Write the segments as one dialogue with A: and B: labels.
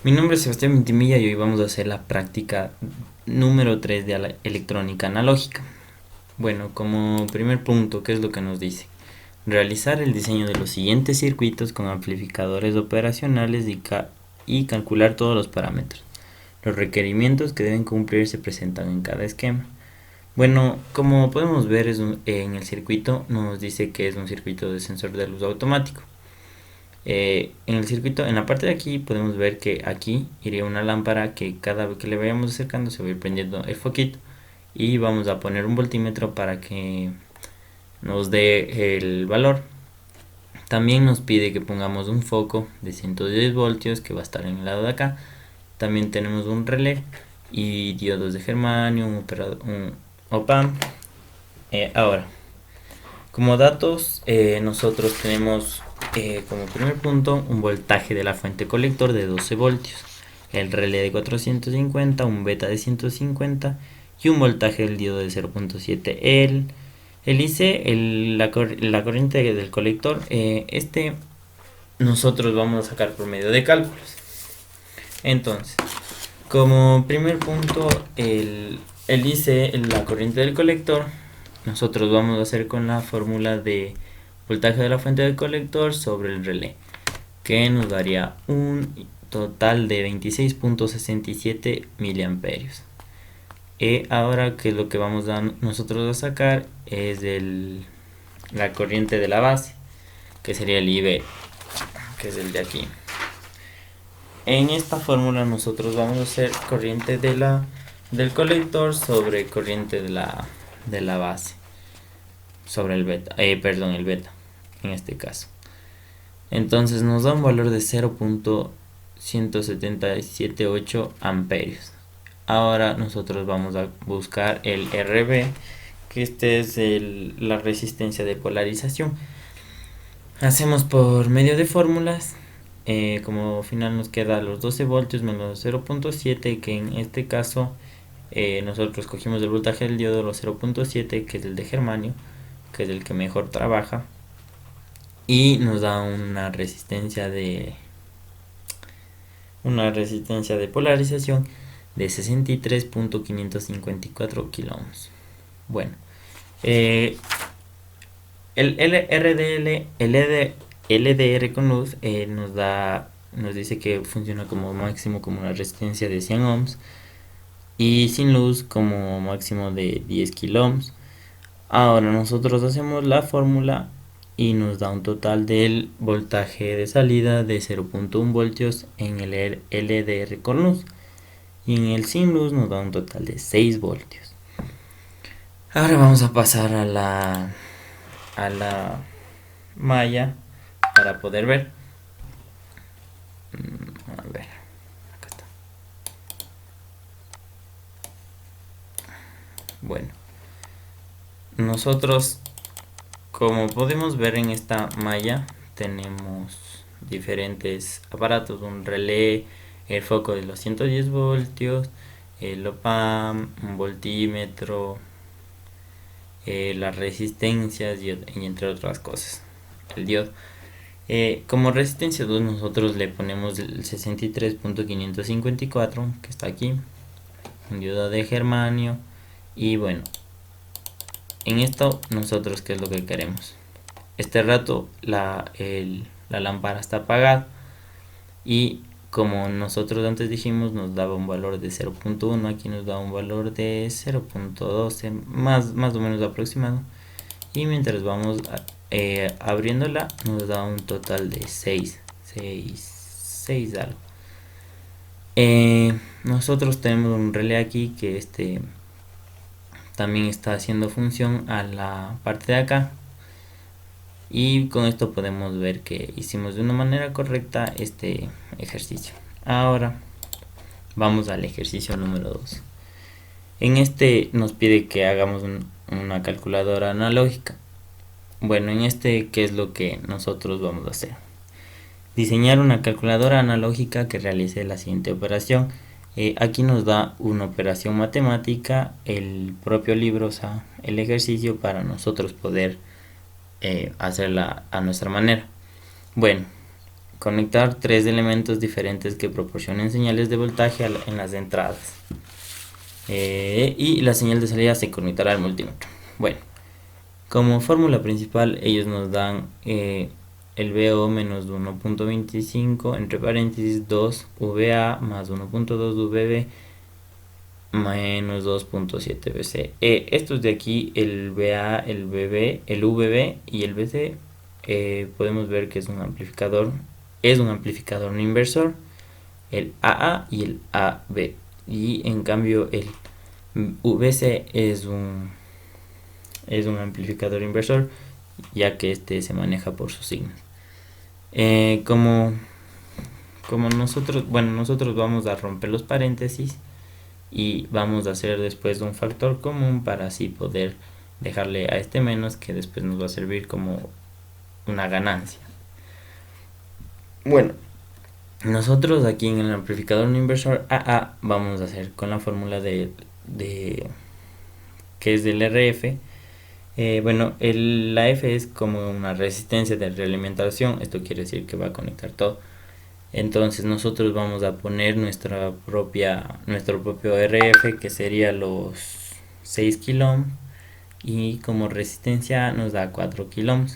A: Mi nombre es Sebastián Ventimilla y hoy vamos a hacer la práctica número 3 de electrónica analógica. Bueno, como primer punto, ¿qué es lo que nos dice? Realizar el diseño de los siguientes circuitos con amplificadores operacionales y calcular todos los parámetros. Los requerimientos que deben cumplir se presentan en cada esquema. Bueno, como podemos ver en el circuito nos dice que es un circuito de sensor de luz automático. En el circuito, en la parte de aquí podemos ver que aquí iría una lámpara que cada vez que le vayamos acercando se va a ir prendiendo el foquito, y vamos a poner un voltímetro para que nos dé el valor. También nos pide que pongamos un foco de 110 voltios que va a estar en el lado de acá. También tenemos un relé y diodos de germanio, un op-amp. Ahora, como datos, nosotros tenemos como primer punto un voltaje de la fuente colector de 12 voltios, el relé de 450, un beta de 150 y un voltaje del diodo de 0.7. El IC, la corriente del colector, nosotros vamos a sacar por medio de cálculos. Entonces, como primer punto, el IC, la corriente del colector, nosotros vamos a hacer con la fórmula de voltaje de la fuente del colector sobre el relé, que nos daría un total de 26.67 miliamperios. Y ahora, que es lo que vamos a nosotros a sacar es la corriente de la base, que sería el IB, que es el de aquí. En esta fórmula nosotros vamos a hacer corriente del colector sobre corriente de la base, sobre el beta, el beta en este caso. Entonces nos da un valor de 0.1778 amperios. Ahora nosotros vamos a buscar el RB, que es la resistencia de polarización. Hacemos por medio de fórmulas. Como final nos queda los 12 voltios menos 0.7, que en este caso nosotros cogimos el voltaje del diodo, los 0.7, que es el de germanio, que es el que mejor trabaja, y nos da una resistencia de polarización de 63.554 kilo ohms. Bueno, el LDR con luz nos dice que funciona como máximo como una resistencia de 100 ohms, y sin luz como máximo de 10 kilo ohms. Ahora nosotros hacemos la fórmula y nos da un total del voltaje de salida de 0.1 voltios en el LDR con luz, y en el sin luz nos da un total de 6 voltios. Ahora vamos a pasar a la malla para poder ver. A ver, acá está. Bueno, nosotros, como podemos ver en esta malla, tenemos diferentes aparatos: un relé, el foco de los 110 voltios, el op-amp, un voltímetro, las resistencias y entre otras cosas, el diodo. Como resistencia 2 nosotros le ponemos el 63.554, que está aquí, un diodo de germanio. Y bueno, en esto nosotros, ¿qué es lo que queremos? Este rato la lámpara está apagada, y como nosotros antes dijimos nos daba un valor de 0.1, aquí nos da un valor de 0.12, más o menos aproximado, y mientras vamos abriéndola nos da un total de 6 algo. Nosotros tenemos un relé aquí que también está haciendo función a la parte de acá, y con esto podemos ver que hicimos de una manera correcta este ejercicio. Ahora vamos al ejercicio número 2. En este nos pide que hagamos una calculadora analógica. Bueno, en ¿qué es lo que nosotros vamos a hacer? Diseñar una calculadora analógica que realice la siguiente operación. Aquí nos da una operación matemática, el propio libro, o sea, el ejercicio, para nosotros poder hacerla a nuestra manera. Bueno, conectar tres elementos diferentes que proporcionen señales de voltaje en las entradas. Y la señal de salida se conectará al multímetro. Bueno, como fórmula principal ellos nos dan el VO menos 1.25 entre paréntesis 2 VA más 1.2 VB menos 2.7 BC. Estos de aquí, el VA, el VB, el VB y el BC, podemos ver que es un amplificador no inversor, el AA y el AB. Y en cambio el VC es un amplificador inversor, ya que este se maneja por sus signos. Como nosotros vamos a romper los paréntesis y vamos a hacer después un factor común para así poder dejarle a este menos, que después nos va a servir como una ganancia. Bueno, nosotros aquí en el amplificador no inversor AA vamos a hacer con la fórmula de que es del RF. La F es como una resistencia de realimentación. Esto quiere decir que va a conectar todo. Entonces nosotros vamos a poner nuestro propio RF, que sería los 6 kilo, y como resistencia nos da 4 kilo.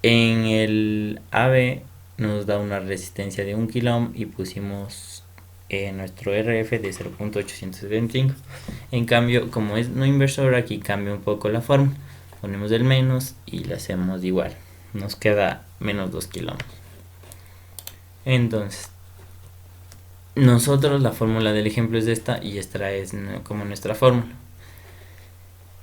A: En el AB nos da una resistencia de 1 kilo y pusimos nuestro RF de 0.875. En cambio, como es no inversor, aquí cambia un poco la forma. Ponemos el menos y le hacemos igual. Nos queda menos 2 kilo. Entonces, nosotros la fórmula del ejemplo es esta y esta es como nuestra fórmula.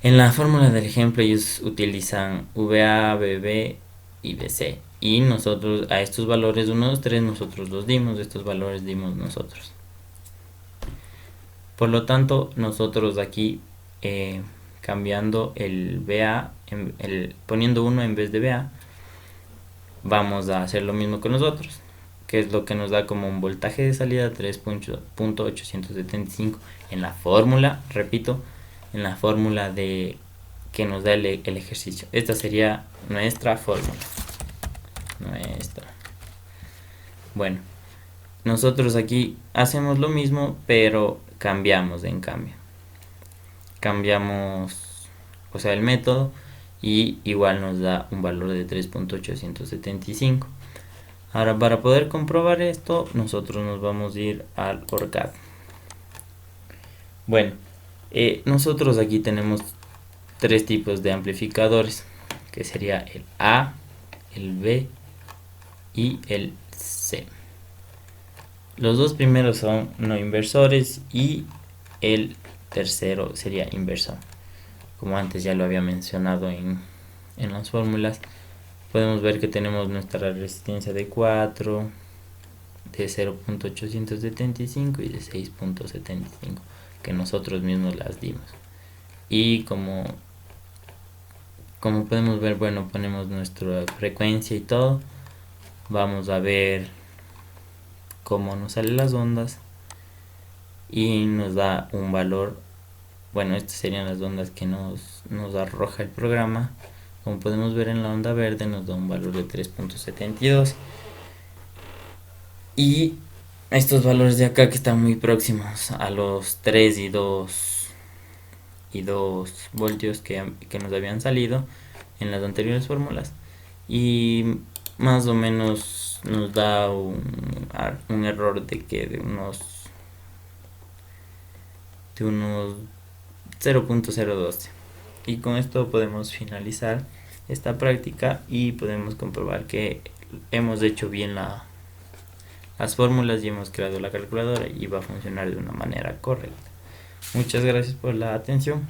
A: En la fórmula del ejemplo ellos utilizan VA, BB y BC. Y nosotros a estos valores 1, 2, 3 nosotros los dimos, estos valores dimos nosotros. Por lo tanto, nosotros aquí cambiando el VA, poniendo 1 en vez de VA, vamos a hacer lo mismo con nosotros, que es lo que nos da como un voltaje de salida 3.875 en la fórmula, repito, en la fórmula que nos da el ejercicio. Esta sería nuestra fórmula. Bueno, nosotros aquí hacemos lo mismo, pero cambiamos el método, y igual nos da un valor de 3.875. Ahora, para poder comprobar esto, nosotros nos vamos a ir al ORCAD. Bueno, nosotros aquí tenemos tres tipos de amplificadores, que sería el A, el B y el C. Los dos primeros son no inversores y el tercero sería inversor. Como antes ya lo había mencionado en las fórmulas, podemos ver que tenemos nuestra resistencia de 4, de 0.875 y de 6.75, que nosotros mismos las dimos. Y como podemos ver, bueno, ponemos nuestra frecuencia y todo. Vamos a ver cómo nos salen las ondas y nos da un valor. Bueno, estas serían las ondas que nos arroja el programa. Como podemos ver, en la onda verde nos da un valor de 3.72, y estos valores de acá que están muy próximos a los 3 y 2 voltios que nos habían salido en las anteriores fórmulas, y más o menos nos da un error de unos 0.012. Y con esto podemos finalizar esta práctica y podemos comprobar que hemos hecho bien las fórmulas y hemos creado la calculadora y va a funcionar de una manera correcta. Muchas gracias por la atención.